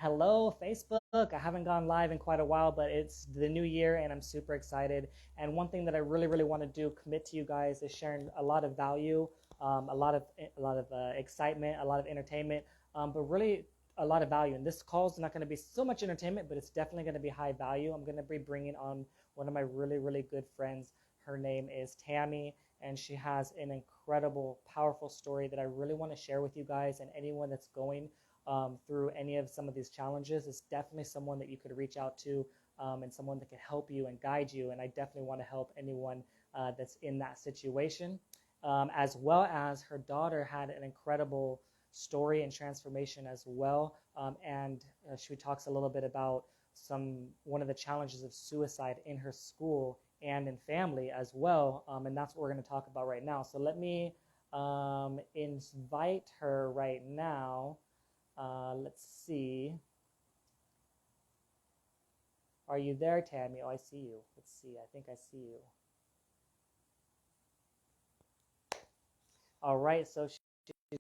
Hello, Facebook. I haven't gone live in quite a while, but it's the new year and I'm super excited. And one thing that I really want to do, commit to you guys, is sharing a lot of value, a lot of excitement, a lot of entertainment, but really a lot of value. And this call is not going to be so much entertainment, but it's definitely going to be high value. I'm going to be bringing on one of my really good friends. Her name is Tammie, and she has an incredible, powerful story that I really want to share with you guys and anyone that's going through any of some of these challenges. Is definitely someone that you could reach out to, and someone that can help you and guide you. And I definitely want to help anyone that's in that situation. As well as her daughter had an incredible story and transformation as well. And she talks a little bit about one of the challenges of suicide in her school and in family as well. And that's what we're going to talk about right now. So let me invite her right now. Let's see. Are you there, Tammie? Oh, I see you. Let's see. I think I see you. All right. So she's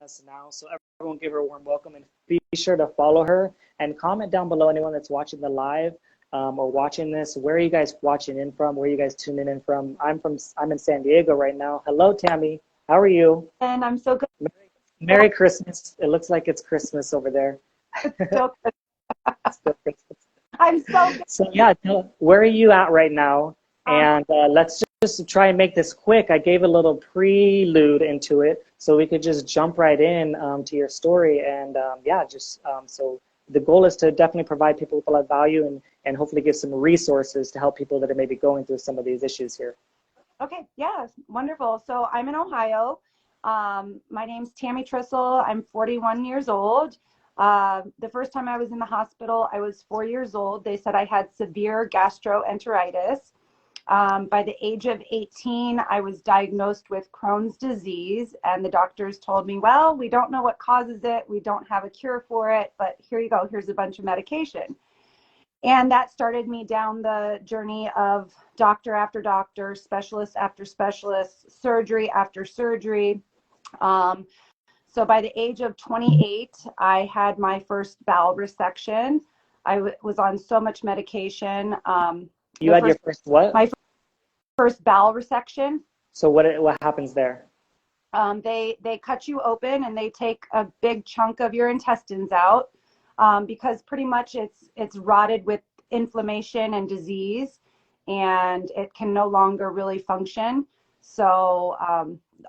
us now. So everyone give her a warm welcome and be sure to follow her and comment down below anyone that's watching the live or watching this. Where are you guys watching in from? Where are you guys tuning in from? I'm in San Diego right now. Hello, Tammie. How are you? And I'm so good. Merry Christmas. It looks like it's Christmas over there. So good. Still Christmas. I'm so good. So yeah, where are you at right now? And let's just try and make this quick. I gave a little prelude into it, so we could just jump right in to your story. And yeah, so the goal is to definitely provide people with a lot of value and hopefully give some resources to help people that are maybe going through some of these issues here. Okay, yeah, wonderful. So I'm in Ohio. My name's Tammie Trissel. I'm 41 years old. The first time I was in the hospital, I was 4 years old. They said I had severe gastroenteritis. By the age of 18, I was diagnosed with Crohn's disease, and the doctors told me, well, we don't know what causes it. We don't have a cure for it, but here you go. Here's a bunch of medication. And that started me down the journey of doctor after doctor, specialist after specialist, surgery after surgery. So by the age of 28, I had my first bowel resection. I was on so much medication. You had your first what? My first bowel resection. So what happens there? They cut you open and they take a big chunk of your intestines out, because pretty much it's rotted with inflammation and disease, and it can no longer really function. So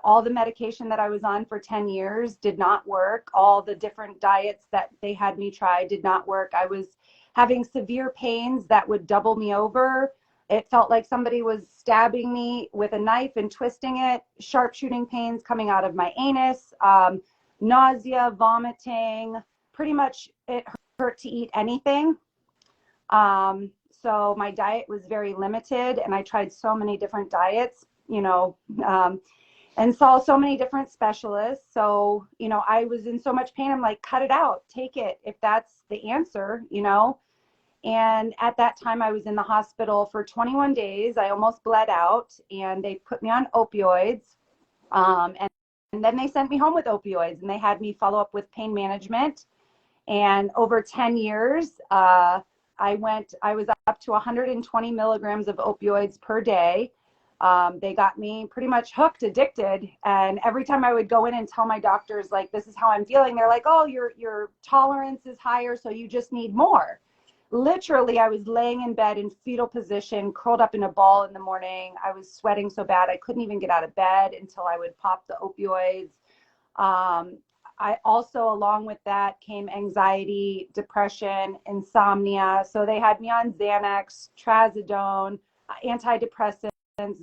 all the medication that I was on for 10 years did not work. All the different diets that they had me try did not work. I was having severe pains that would double me over. It felt like somebody was stabbing me with a knife and twisting it, sharp shooting pains coming out of my anus, nausea, vomiting. Pretty much it hurt to eat anything. So my diet was very limited, and I tried so many different diets, and saw so many different specialists. So, I was in so much pain. I'm like, cut it out, take it if that's the answer. And at that time, I was in the hospital for 21 days. I almost bled out, and they put me on opioids. And then they sent me home with opioids, and they had me follow up with pain management. And over 10 years, I was up to 120 milligrams of opioids per day. They got me pretty much hooked, addicted. And every time I would go in and tell my doctors, like, this is how I'm feeling, they're like, oh, your tolerance is higher, so you just need more. Literally, I was laying in bed in fetal position, curled up in a ball in the morning. I was sweating so bad I couldn't even get out of bed until I would pop the opioids. I also, along with that, came anxiety, depression, insomnia. So they had me on Xanax, Trazodone, antidepressants,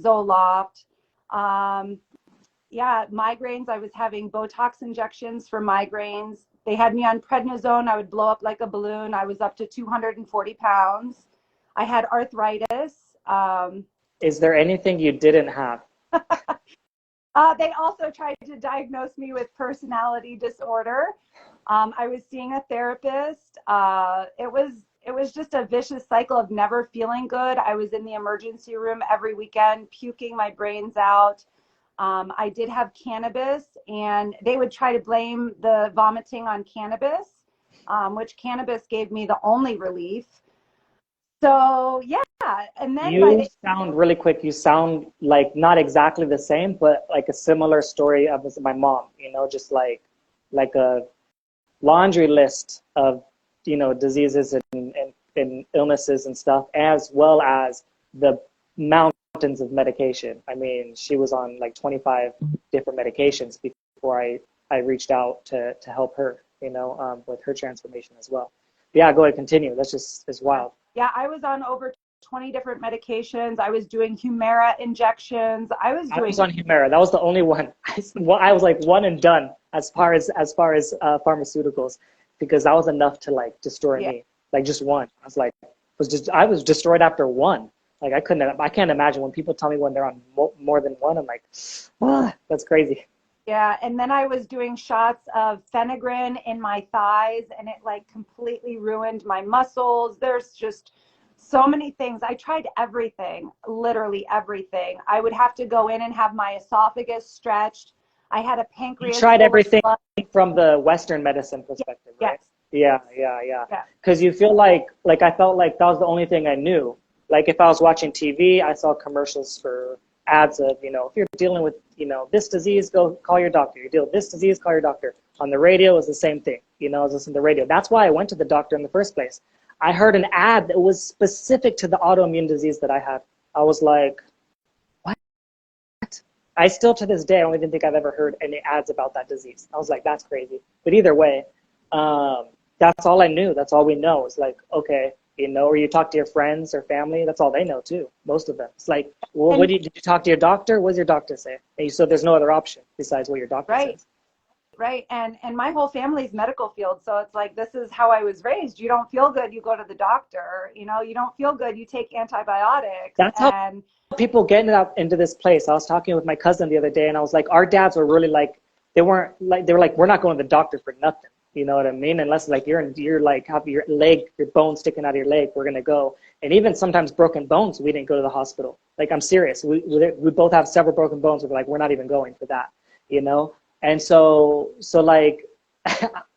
Zoloft. Migraines. I was having Botox injections for migraines. They had me on prednisone. I would blow up like a balloon. I was up to 240 pounds. I had arthritis. Is there anything you didn't have? They also tried to diagnose me with personality disorder. I was seeing a therapist. It was just a vicious cycle of never feeling good. I was in the emergency room every weekend, puking my brains out. I did have cannabis, and they would try to blame the vomiting on cannabis. which cannabis gave me the only relief. So yeah, and then by You the sound really quick. You sound like not exactly the same, but like a similar story of my mom. Just like a laundry list of diseases and illnesses and stuff, as well as the mountains of medication. I mean, she was on like 25 different medications before I reached out to help her, with her transformation as well. Yeah, go ahead, continue. That's just it's wild. Yeah, I was on over 20 different medications. I was doing Humira injections. I was I was doing, on Humira. That was the only one. I was like one and done as far as pharmaceuticals, because that was enough to like destroy yeah, me. Like just one. I was destroyed after one. Like I can't imagine when people tell me when they're on more than one. I'm like, that's crazy. yeah. And then I was doing shots of Phenegrin in my thighs, and it like completely ruined my muscles. There's just so many things. I tried everything, literally everything. I would have to go in and have my esophagus stretched. I had a You pancreas tried full of everything blood. from the Western medicine Yeah, perspective, right? yes, Yeah, yeah, yeah. yeah, Because you feel like I felt like that was the only thing I knew. Like if I was watching TV, I saw commercials for ads of, if you're dealing with, this disease, go call your doctor. You deal with this disease, call your doctor. On the radio, it was the same thing. I was listening to the radio. That's why I went to the doctor in the first place. I heard an ad that was specific to the autoimmune disease that I had. I was like, what? I still, to this day, I don't even think I've ever heard any ads about that disease. I was like, that's crazy. But either way, that's all I knew. That's all we know. It's like, okay, or you talk to your friends or family. That's all they know too. Most of them. It's like, well, and did you talk to your doctor? What does your doctor say? And so there's no other option besides what your doctor right. says. Right. And my whole family's medical field. So it's like, this is how I was raised. You don't feel good, you go to the doctor. You don't feel good, you take antibiotics. That's how And people get into this place. I was talking with my cousin the other day, and I was like, our dads were really like, they were like, we're not going to the doctor for nothing. You know what I mean? Unless like you're like have your leg, your bone sticking out of your leg, we're gonna go. And even sometimes broken bones, we didn't go to the hospital. Like I'm serious. We both have several broken bones. We're like, we're not even going for that. And so like,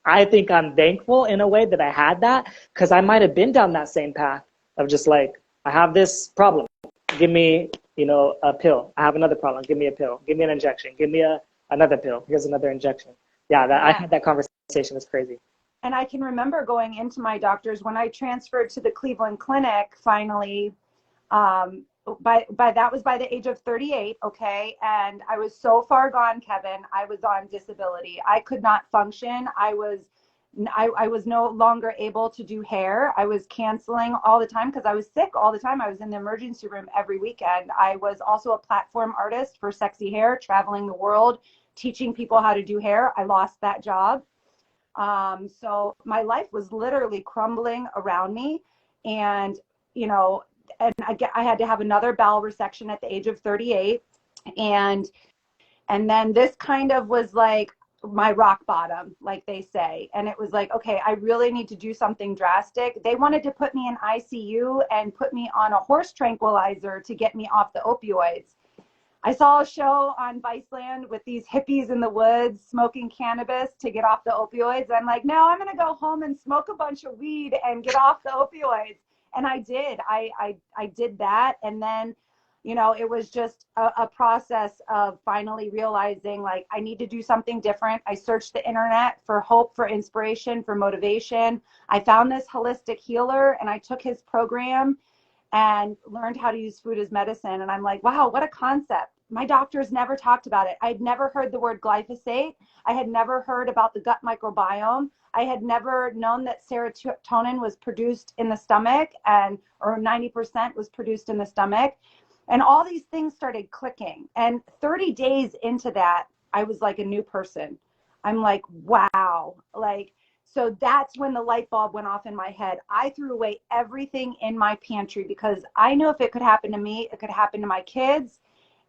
I think I'm thankful in a way that I had that, because I might have been down that same path of just like, I have this problem. Give me, a pill. I have another problem. Give me a pill. Give me an injection. Give me another pill. Here's another injection. Yeah, I yeah. had that conversation. It's crazy. And I can remember going into my doctor's when I transferred to the Cleveland Clinic finally. Um, that was by the age of 38, okay? And I was so far gone, Kevin. I was on disability. I could not function. I was no longer able to do hair. I was canceling all the time because I was sick all the time. I was in the emergency room every weekend. I was also a platform artist for Sexy Hair, traveling the world, teaching people how to do hair. I lost that job. So my life was literally crumbling around me. And, you know, and I had to have another bowel resection at the age of 38. And and then this kind of was like my rock bottom, like they say. And it was like, okay, I really need to do something drastic. They wanted to put me in ICU and put me on a horse tranquilizer to get me off the opioids. I saw a show on Viceland with these hippies in the woods smoking cannabis to get off the opioids. I'm like, no, I'm going to go home and smoke a bunch of weed and get off the opioids. And I did. I did that. And then, it was just a process of finally realizing like I need to do something different. I searched the internet for hope, for inspiration, for motivation. I found this holistic healer and I took his program and learned how to use food as medicine. And I'm like, wow, what a concept. My doctors never talked about it. I'd never heard the word glyphosate. I had never heard about the gut microbiome. I had never known that serotonin was produced in the stomach or 90% was produced in the stomach. And all these things started clicking. And 30 days into that, I was like a new person. I'm like, wow, so that's when the light bulb went off in my head. I threw away everything in my pantry because I knew if it could happen to me, it could happen to my kids.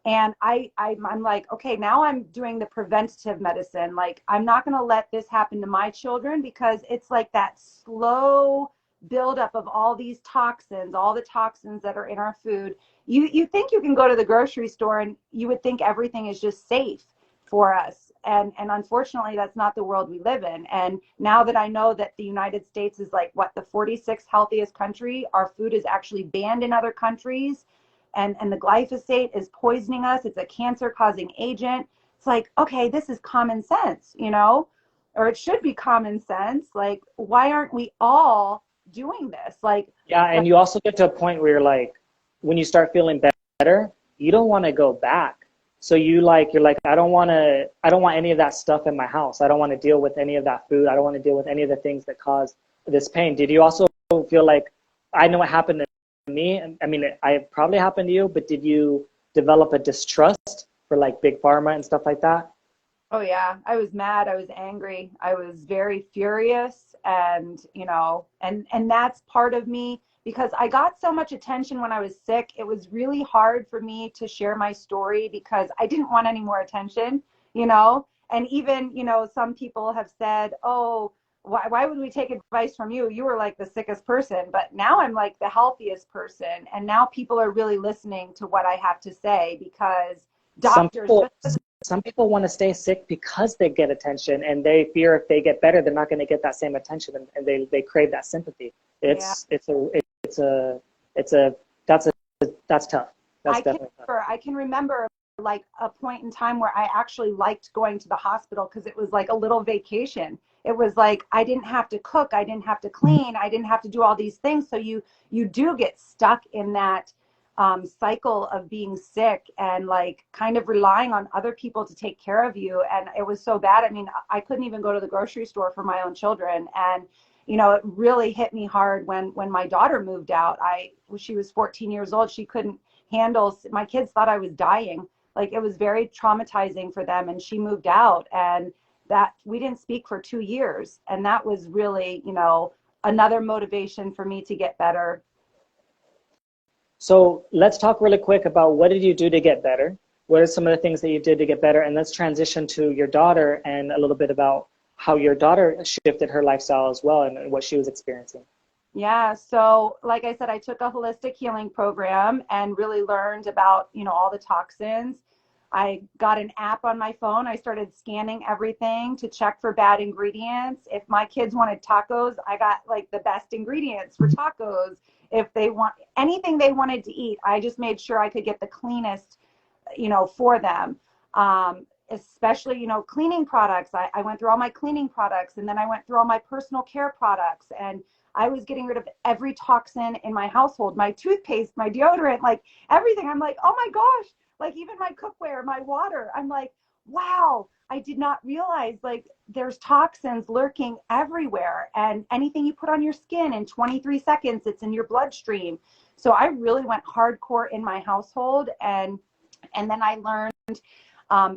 And I'm like, okay, now I'm doing the preventative medicine. Like, I'm not going to let this happen to my children because it's like that slow buildup of all these toxins, all the toxins that are in our food. You think you can go to the grocery store and you would think everything is just safe for us. And unfortunately, that's not the world we live in. And now that I know that the United States is like what, the 46th healthiest country, our food is actually banned in other countries, and the glyphosate is poisoning us. It's a cancer causing agent. It's like, okay, this is common sense, you know, or it should be common sense. Like, why aren't we all doing this? Yeah, and you also get to a point where you're like, when you start feeling better, you don't want to go back. So you're like, I don't want any of that stuff in my house. I don't want to deal with any of that food. I don't want to deal with any of the things that cause this pain. Did you also feel like, I know what happened to me. I mean, it probably happened to you, but did you develop a distrust for like big pharma and stuff like that? Oh yeah, I was mad, I was angry, I was very furious, and you know, and that's part of me because I got so much attention when I was sick. It was really hard for me to share my story because I didn't want any more attention, you know? And even, you know, some people have said, "Oh, why would we take advice from you? You were like the sickest person." But now I'm like the healthiest person, and now people are really listening to what I have to say because Some doctors people just some people want to stay sick because they get attention, and they fear if they get better they're not going to get that same attention, and they crave that sympathy. yeah. It's a that's a that's tough. That's definitely tough. I can remember like a point in time where I actually liked going to the hospital because it was like a little vacation. It was like I didn't have to cook, I didn't have to clean, I didn't have to do all these things. So you do get stuck in that cycle of being sick and like kind of relying on other people to take care of you. And it was so bad. I mean, I couldn't even go to the grocery store for my own children. And you know, it really hit me hard when my daughter moved out. She was 14 years old. She couldn't handle, my kids thought I was dying. Like it was very traumatizing for them. And she moved out, and that we didn't speak for 2 years. And that was really, you know, another motivation for me to get better. So let's talk really quick about what did you do to get better? What are some of the things that you did to get better? And let's transition to your daughter and a little bit about how your daughter shifted her lifestyle as well and what she was experiencing. Yeah, so like I said, I took a holistic healing program and really learned about, you know, all the toxins. I got an app on my phone. I started scanning everything to check for bad ingredients. If my kids wanted tacos, I got like the best ingredients for tacos. If they want anything they wanted to eat, I just made sure I could get the cleanest, you know, for them. Especially, you know, cleaning products. I went through all my cleaning products, and then I went through all my personal care products, and I was getting rid of every toxin in my household, my toothpaste, my deodorant, like everything. I'm like, oh my gosh, like even my cookware, my water. I'm like, wow, I did not realize like there's toxins lurking everywhere. And anything you put on your skin in 23 seconds, it's in your bloodstream. So I really went hardcore in my household. And then I learned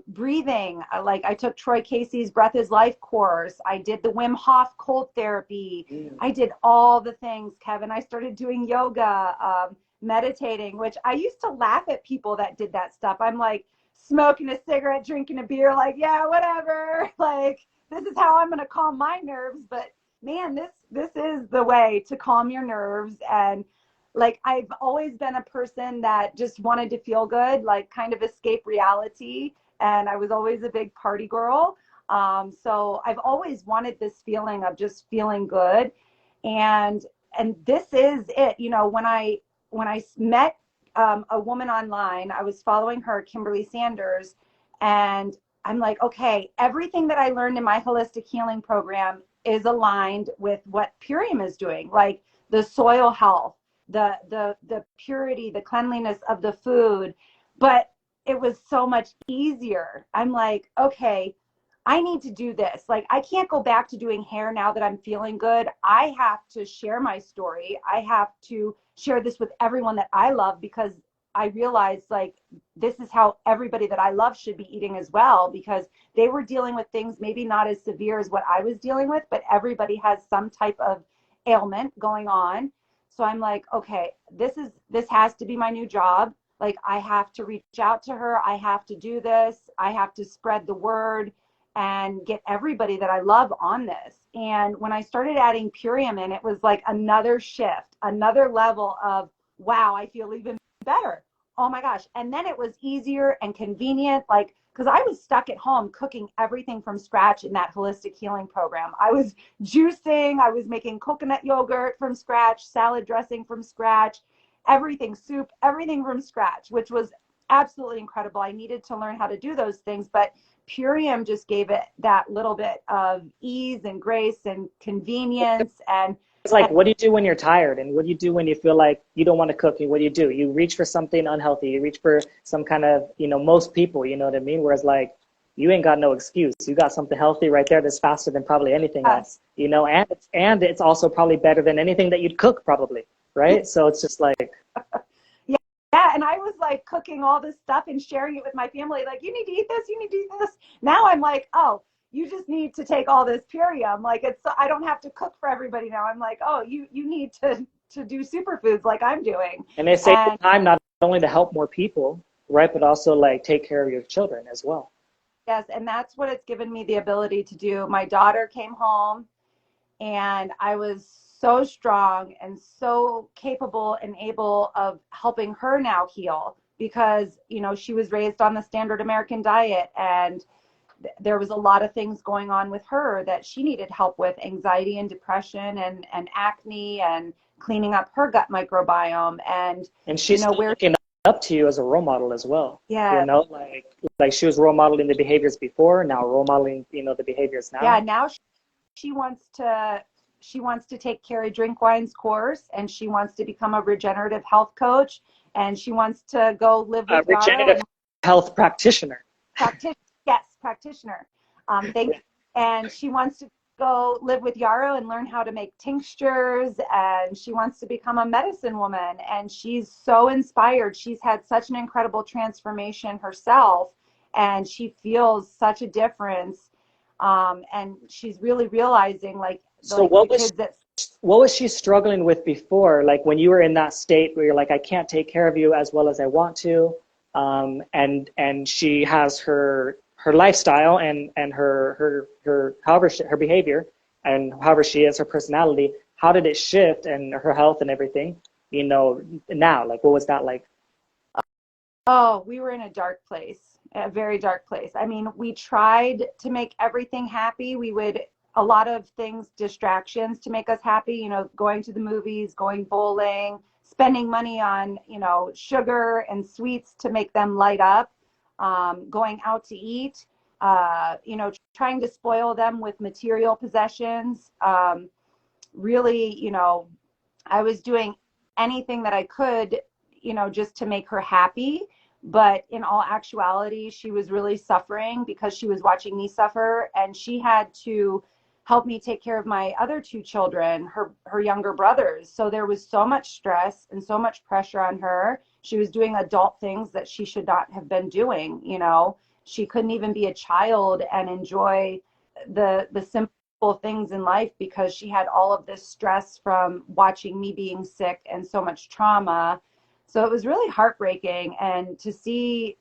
breathing. Like I took Troy Casey's Breath is Life course. I did the Wim Hof cold therapy. I did all the things, Kevin. I started doing yoga, meditating, which I used to laugh at people that did that stuff. I'm like smoking a cigarette, drinking a beer, like, yeah, whatever. Like, this is how I'm going to calm my nerves. But man, this is the way to calm your nerves. And like, I've always been a person that just wanted to feel good, like kind of escape reality. And I was always a big party girl. So I've always wanted this feeling of just feeling good. And this is it. You know, when I met a woman online, I was following her, Kimberly Sanders, and I'm like, okay, everything that I learned in my holistic healing program is aligned with what Purium is doing, like the soil health, the purity, the cleanliness of the food. But it was so much easier. I'm like, okay, I need to do this. Like, I can't go back to doing hair now that I'm feeling good. I have to share my story. I have to share this with everyone that I love, because I realized like this is how everybody that I love should be eating as well, because they were dealing with things maybe not as severe as what I was dealing with, but everybody has some type of ailment going on. So I'm like, okay, this has to be my new job. Like, I have to reach out to her. I have to do this. I have to spread the word and get everybody that I love on this. And when I started adding Purium in, it was like another shift, another level of, wow, I feel even better. Oh my gosh. And then it was easier and convenient. Like because I was stuck at home cooking everything from scratch in that holistic healing program. I was juicing, I was making coconut yogurt from scratch, salad dressing from scratch, everything, soup, everything from scratch, which was absolutely incredible. I needed to learn how to do those things, but Purium just gave it that little bit of ease and grace and convenience. And It's like, what do you do when you're tired? And what do you do when you feel like you don't want to cook? And what do? You reach for something unhealthy. You reach for some kind of, most people, you know what I mean? Whereas like, you ain't got no excuse. You got something healthy right there that's faster than probably anything else, and it's also probably better than anything that you'd cook probably, right? So it's just like, yeah, and I was like cooking all this stuff and sharing it with my family. Like, you need to eat this, you need to eat this. Now I'm like, oh, you just need to take all this Purium. Like, I don't have to cook for everybody now. I'm like, oh, you need to do superfoods like I'm doing. and they save time not only to help more people, right, but also like take care of your children as well. Yes, and that's what it's given me the ability to do. My daughter came home and I was so strong and so capable and able of helping her now heal because, she was raised on the standard American diet, and there was a lot of things going on with her that she needed help with, anxiety and depression and acne and cleaning up her gut microbiome. And she's looking up to you as a role model as well. Yeah. Like she was role modeling the behaviors before, now role modeling, the behaviors now. Yeah, now she wants to take Carrie Drinkwine's course, and she wants to become a regenerative health coach, and she wants to go live with regenerative health practitioner. Practitioner. And she wants to go live with Yarrow and learn how to make tinctures, and she wants to become a medicine woman, and she's so inspired. She's had such an incredible transformation herself, and she feels such a difference, and she's really realizing what was she struggling with before, like when you were in that state where you're like, I can't take care of you as well as I want to, and she has her lifestyle and her her behavior and however she is, her personality, how did it shift, and her health and everything, now, like what was that like? Oh, we were in a dark place, a very dark place. I mean, we tried to make everything happy. A lot of things, distractions to make us happy, going to the movies, going bowling, spending money on, sugar and sweets to make them light up, going out to eat, trying to spoil them with material possessions. Really, I was doing anything that I could, just to make her happy. But in all actuality, she was really suffering because she was watching me suffer, and she had to help me take care of my other two children, her younger brothers. So there was so much stress and so much pressure on her. She was doing adult things that she should not have been doing. She couldn't even be a child and enjoy the simple things in life because she had all of this stress from watching me being sick and so much trauma. So it was really heartbreaking. And to see,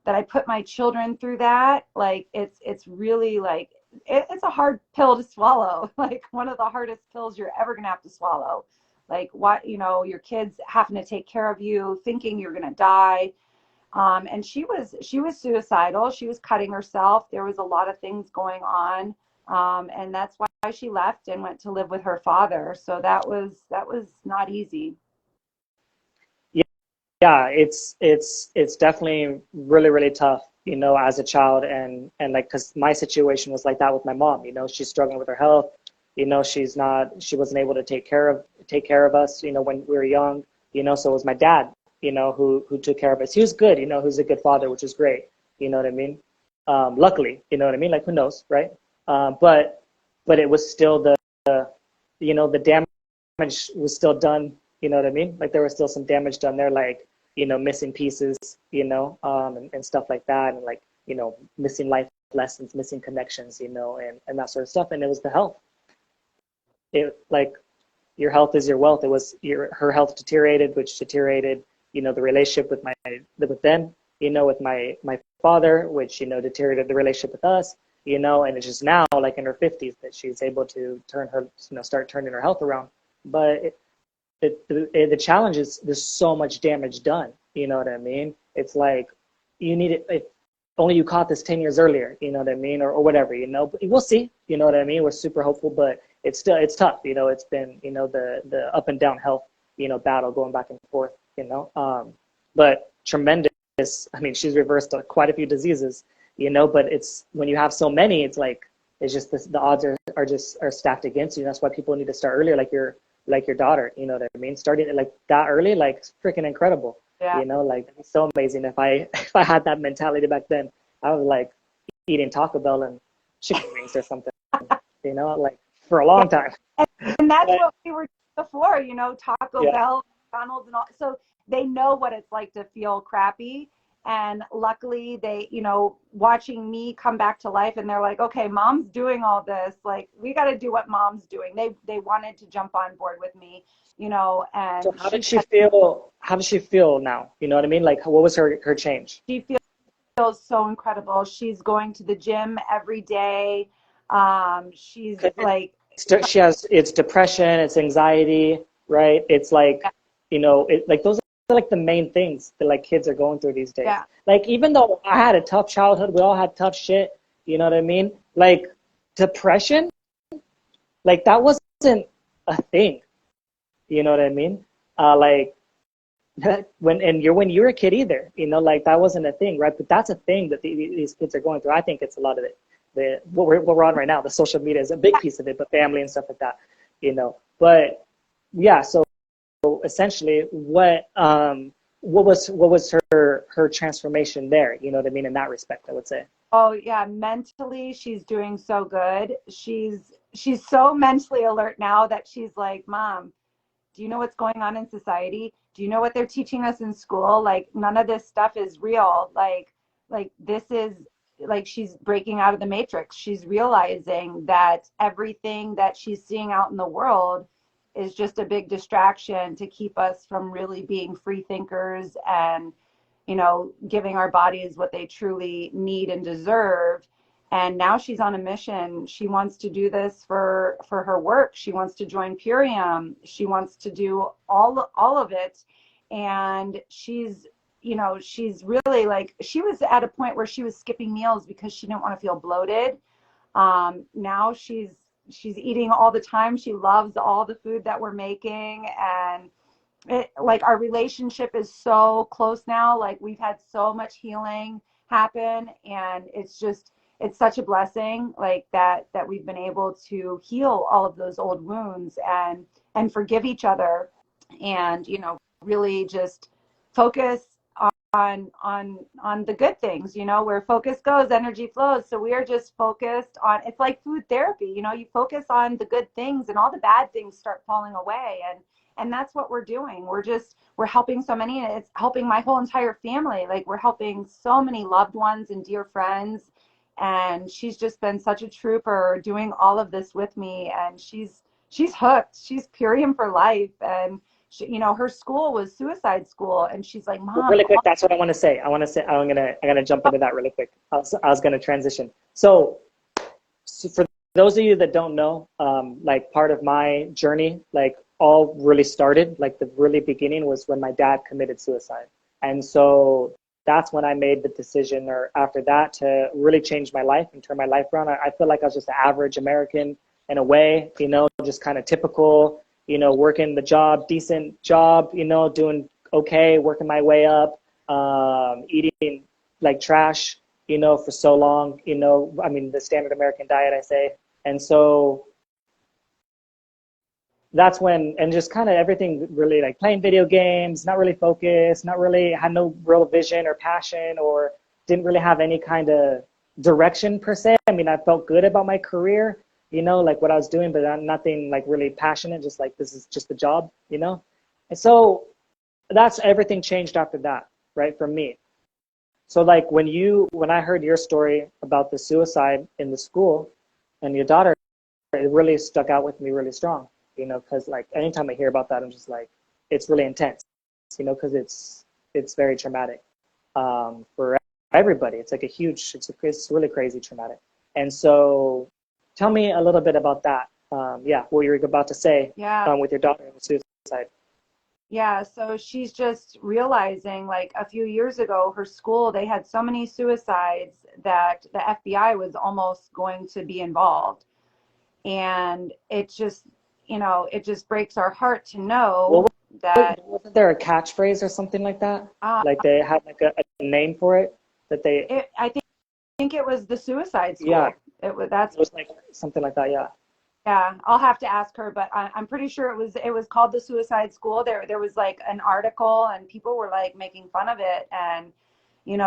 that I put my children through that, like it's really like, it's a hard pill to swallow, like one of the hardest pills you're ever going to have to swallow. Like what, your kids having to take care of you, thinking you're going to die. And she was suicidal. She was cutting herself. There was a lot of things going on. And that's why she left and went to live with her father. So that was not easy. Yeah, it's definitely really, really tough, as a child, and like, because my situation was like that with my mom. She's struggling with her health. She wasn't able to take care of us, when we were young. So it was my dad, who took care of us. He was good, he was a good father, which was great. You know what I mean? Luckily, you know what I mean? Like, who knows, right? But it was still the damage was still done. You know what I mean? Like there was still some damage done there, like, missing pieces, and stuff like that. And like, missing life lessons, missing connections, and that sort of stuff. And it was the health. It like your health is your wealth. It was her health deteriorated, which deteriorated, the relationship with them, with my father, which, deteriorated the relationship with us, and it's just now like in her 50s that she's able to start turning her health around. But the challenge is there's so much damage done. You know what I mean? It's like you need it. only you caught this 10 years earlier, you know what I mean? Or whatever, you know, but we'll see, you know what I mean? We're super hopeful, but it's tough, you know, it's been, you know, the up and down health, you know, battle going back and forth, you know, but tremendous. I mean, she's reversed quite a few diseases, you know, but it's when you have so many, it's like, it's just the odds are stacked against you. That's why people need to start earlier, like your daughter, you know what I mean? Starting it like that early, like it's freaking incredible. Yeah. You know, like it's so amazing. If I had that mentality back then, I was like eating Taco Bell and chicken wings or something, you know, like for a long time. And that's But, what we were doing before, you know, Taco yeah. Bell, McDonald's, and all. So they know what it's like to feel crappy. And luckily, they, you know, watching me come back to life, and they're like, okay, mom's doing all this. Like, we got to do what mom's doing. They wanted to jump on board with me, you know, and So how did she feel? How does she feel now? You know what I mean? Like, what was her change? she feels so incredible. She's going to the gym every day. She's like, She has, it's depression, it's anxiety, right? It's like, you know, it like those are like the main things that like kids are going through these days. yeah, Like even though I had a tough childhood, we all had tough shit, you know what I mean? Like depression, like that wasn't a thing, you know what I mean? Like when you're a kid either, you know, like that wasn't a thing, right? But that's a thing that these kids are going through. I think it's a lot of it. What we're on right now, the social media is a big piece of it, but family and stuff like that, you know. But yeah, so essentially, what was her transformation there? You know what I mean? In that respect, I would say. oh yeah, mentally she's doing so good. She's so mentally alert now that she's like, Mom, do you know what's going on in society? Do you know what they're teaching us in school? Like none of this stuff is real. Like this is like she's breaking out of the matrix. She's realizing that everything that she's seeing out in the world is just a big distraction to keep us from really being free thinkers and, you know, giving our bodies what they truly need and deserve. And now she's on a mission. She wants to do this for her work. She wants to join Purium. She wants to do all of it. And she's, you know, she's really like, she was at a point where she was skipping meals because she didn't want to feel bloated. Now she's eating all the time. She loves all the food that we're making, and like our relationship is so close now. Like we've had so much healing happen, and it's such a blessing, like that we've been able to heal all of those old wounds and forgive each other, and you know, really just focus on the good things. You know, where focus goes, energy flows. So we are just focused on, it's like food therapy, you know, you focus on the good things and all the bad things start falling away. And that's what we're doing. We're helping so many, and it's helping my whole entire family. Like we're helping so many loved ones and dear friends. And she's just been such a trooper doing all of this with me. And she's hooked. She's Purium for life. And she, you know, her school was suicide school, and she's like, Mom. Really quick, that's what I want to say. I'm gonna jump into that really quick. I was gonna transition. So for those of you that don't know, like part of my journey, like all really started, like the really beginning was when my dad committed suicide. And so that's when I made the decision, or after that, to really change my life and turn my life around. I feel like I was just an average American in a way, you know, just kind of typical, you know, working the job, decent job, you know, doing okay, working my way up, eating like trash, you know, for so long, you know, I mean, the standard American diet, I say. And so that's when, and just kind of everything really, like playing video games, not really focused, not really, had no real vision or passion, or didn't really have any kind of direction per se. I mean, I felt good about my career, you know, like what I was doing, but nothing like really passionate, just like this is just a job, you know? And so that's, everything changed after that, right, for me. So like when I heard your story about the suicide in the school and your daughter, it really stuck out with me really strong, you know, because like anytime I hear about that, I'm just like, it's really intense, you know, because it's very traumatic for everybody. It's like it's really crazy traumatic. And so tell me a little bit about that. Yeah, what you were about to say Yeah. with your daughter and the suicide. Yeah, so she's just realizing like a few years ago, her school, they had so many suicides that the FBI was almost going to be involved. And it just, it just breaks our heart to know What that wasn't there a catchphrase or something like that? uh, Like they had like a name for it that they, I think it was the suicide yeah, school. That's it was like something like that. Yeah. Yeah, I'll have to ask her, but I'm pretty sure it was called the Suicide School. There was like an article, and people were like making fun of it. And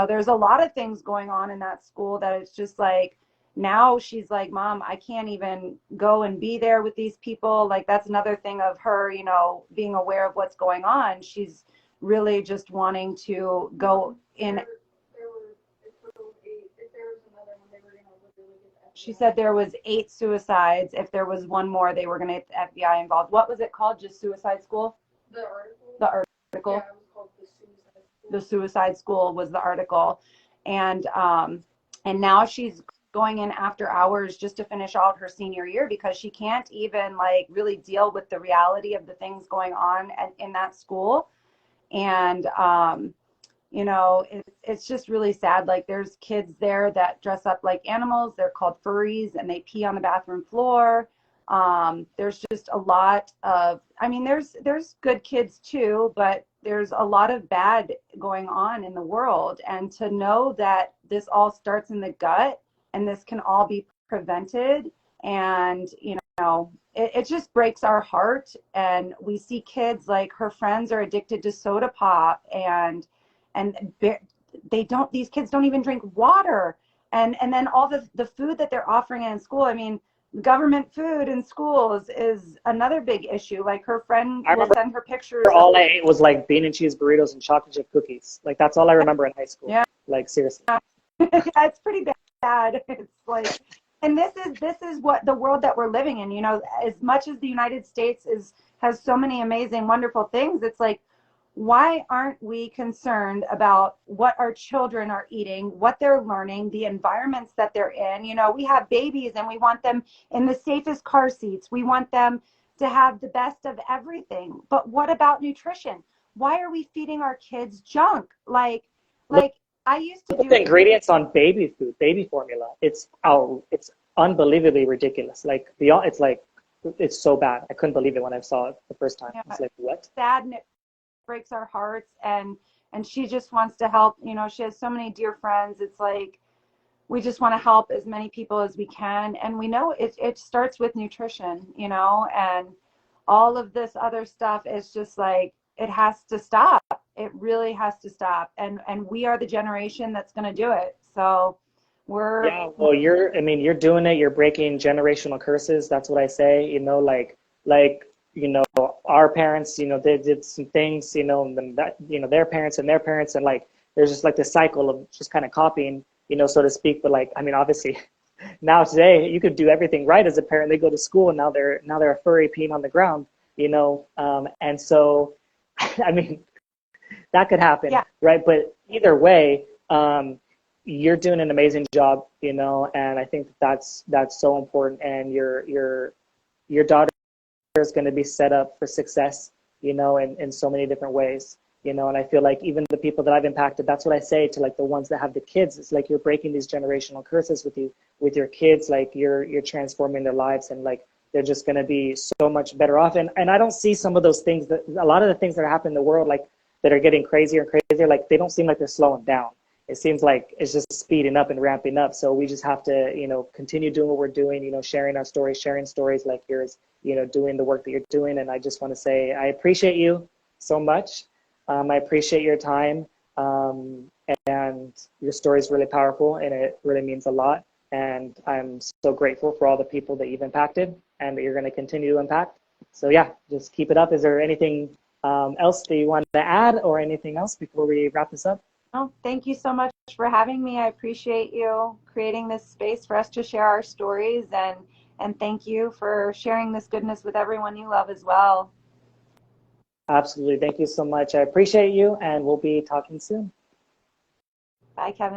there's a lot of things going on in that school that it's just like now she's like, Mom, I can't even go and be there with these people. Like that's another thing of her, being aware of what's going on. She's really just wanting to go in. She said there was 8 suicides. If there was one more, they were going to get the FBI involved. What was it called? Just Suicide School? The article. The article. Yeah, it was called the Suicide School. The Suicide School was the article, and now she's going in after hours just to finish out her senior year because she can't even like really deal with the reality of the things going on in that school. And it's just really sad. Like there's kids there that dress up like animals. They're called furries and they pee on the bathroom floor. There's just a lot of, I mean, there's good kids too, but there's a lot of bad going on in the world. And to know that this all starts in the gut and this can all be prevented, and it just breaks our heart. And we see kids like her friends are addicted to soda pop, and these kids don't even drink water. And then all the food that they're offering in school, I mean, government food in schools is another big issue. Like her friend I will remember send her pictures of, all I ate was like bean and cheese burritos and chocolate chip cookies. Like that's all I remember in high school. yeah. Like seriously. Yeah, it's pretty bad. It's like, and this is what the world that we're living in. As much as the United States has so many amazing, wonderful things, it's like, why aren't we concerned about what our children are eating, what they're learning, the environments that they're in? We have babies and we want them in the safest car seats. We want them to have the best of everything. But what about nutrition? Why are we feeding our kids junk? Look Like I used to at the do. ingredients on baby food, baby formula. It's unbelievably ridiculous. Like beyond, it's like it's so bad. I couldn't believe it when I saw it the first time. It's like what? Sad, and it breaks our hearts. And she just wants to help. She has so many dear friends. It's like we just want to help as many people as we can. And we know it starts with nutrition, and all of this other stuff is just like, it has to stop. It really has to stop. And we are the generation that's going to do it. So we're. Yeah, well, you're doing it. You're breaking generational curses. That's what I say. Like, our parents, they did some things, and then that, their parents and their parents, and like, there's just like this cycle of just kind of copying, so to speak. But like, I mean, obviously, now today you could do everything right as a parent. They go to school and now they're a furry peeing on the ground, and so, I mean, that could happen, Yeah. right? But either way, you're doing an amazing job, and I think that's so important. And your daughter is going to be set up for success, in so many different ways, and I feel like even the people that I've impacted, that's what I say to like the ones that have the kids. It's like you're breaking these generational curses with your kids. Like you're transforming their lives, and like they're just going to be so much better off. And I don't see some of those things, that a lot of the things that happen in the world, like that are getting crazier and crazier, like they don't seem like they're slowing down. It seems like it's just speeding up and ramping up. So we just have to, continue doing what we're doing, sharing our stories, sharing stories like yours, doing the work that you're doing. And I just want to say, I appreciate you so much. I appreciate your time. And your story is really powerful and it really means a lot. And I'm so grateful for all the people that you've impacted and that you're going to continue to impact. So yeah, just keep it up. Is there anything else that you want to add or anything else before we wrap this up? Oh, thank you so much for having me. I appreciate you creating this space for us to share our stories, and thank you for sharing this goodness with everyone you love as well. Absolutely. Thank you so much. I appreciate you, and we'll be talking soon. Bye, Kevin.